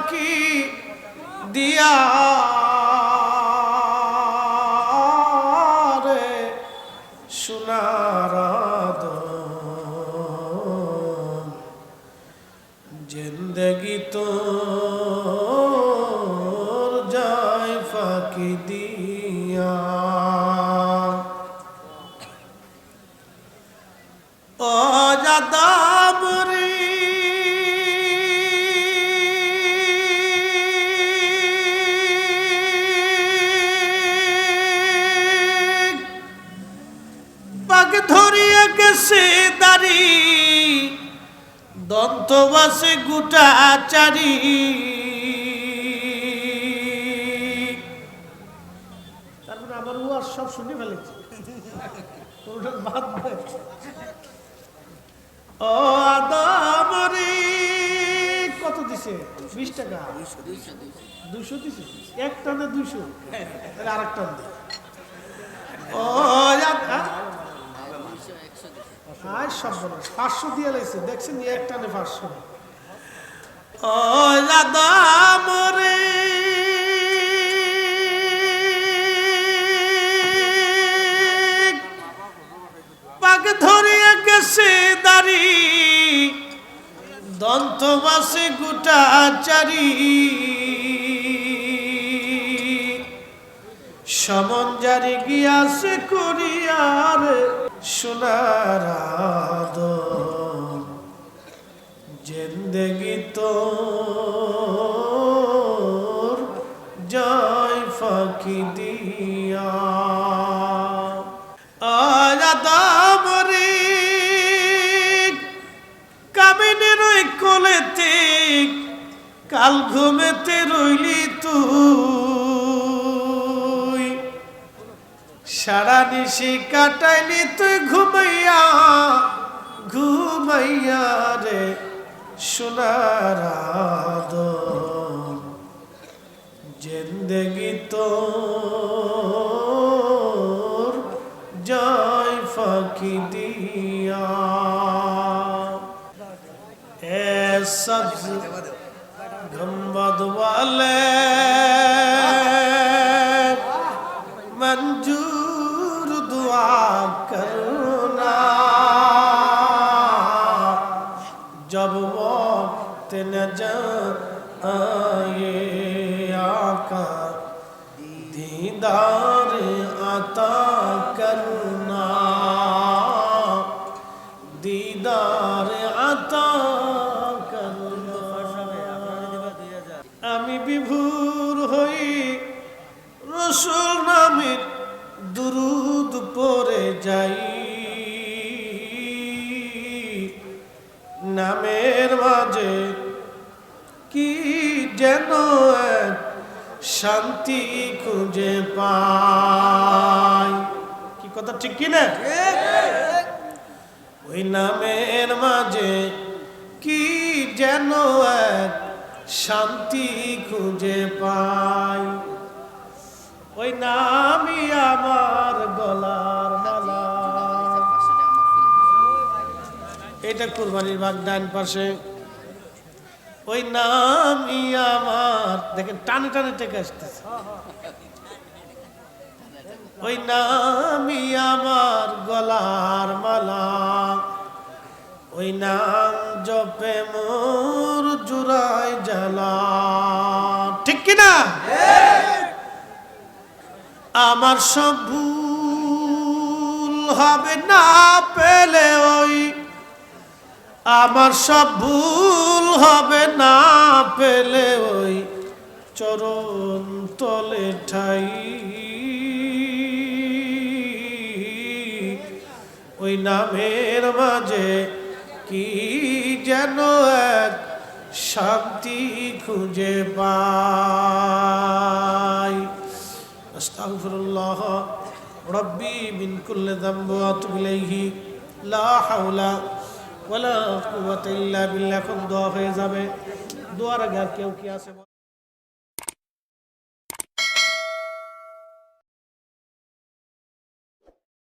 ফাঁকি দিয়া রে সোনার আদম জিন্দগি তোর যায় ফাঁকি দিয়া ও আদম রে পাক ধরিয়া গেছে দাড়ি দন্ত বাসে গোটা চারি তারপরে আমার ওয়াজ সব শুনে ফেলেছে ও আদম রে কত দিছে 20 টাকা 200 দিছে এক টানে 200 তাহলে আরেক টান দে ও আয় সব বলো 500 দিয়ে লাইছে দেখছেন এক টানে 500 ও আদম রে পাক ধরিয়া গেছে দাড়ি দন্ত বাসে গোটা চারি সমন জারি গিয়াছে করিয়ার সোনার আদম জিন্দগি তোর যায় ফাঁকি দিয়া আদম রে কামিনের ওই কোলেতে কাল ঘুমেতে রইলি তুই সারা নিশি কাটাইলি তুই ঘুমাইয়া ঘুমাইয়া রে সোনার আদম জিন্দগি তোর যায় ফাঁকি দিয়া এ সবজ গম্বদ ওয়ালে मंजूर दुआ करना जब वक्त न जाए आका दीदार अता करना दीदार अता करना আমি বিভোর হই রসুল নামের দুরুদ পড়ে যাই নামের মাঝে কি যেন এক শান্তি খুঁজে পাই কি কথা ঠিক কি না ওই নামের মাঝে কি যেন এক শান্তি খুঁজে পাই ওই নামই আমার গলার মালা এটা কুরবানির ভাগ ডান পাশে ওই নামই আমার দেখেন টানে টানে টেকে আসতেছে ওই নামই আমার গলার মালা ওই নাম জপে মোর জুড়াই জ্বালা ঠিক কিনা আমার সব ভুল হবে না পেলে ওই আমার সব ভুল হবে না পেলে ওই চরণ তলে ঠাই ওই নামের মাঝে কি যেন এক শান্তি খুঁজে পাই আস্তাগফিরুল্লাহ রব্বি মিন কুল্লি যামবি ওয়া আতুবু ইলাইহি লা হাওলা ওয়ালা কুওয়াতা ইল্লা বিল্লাহ। দোয়া হয়ে যাবে, দোয়ার আগে আর কেউ কি আছে?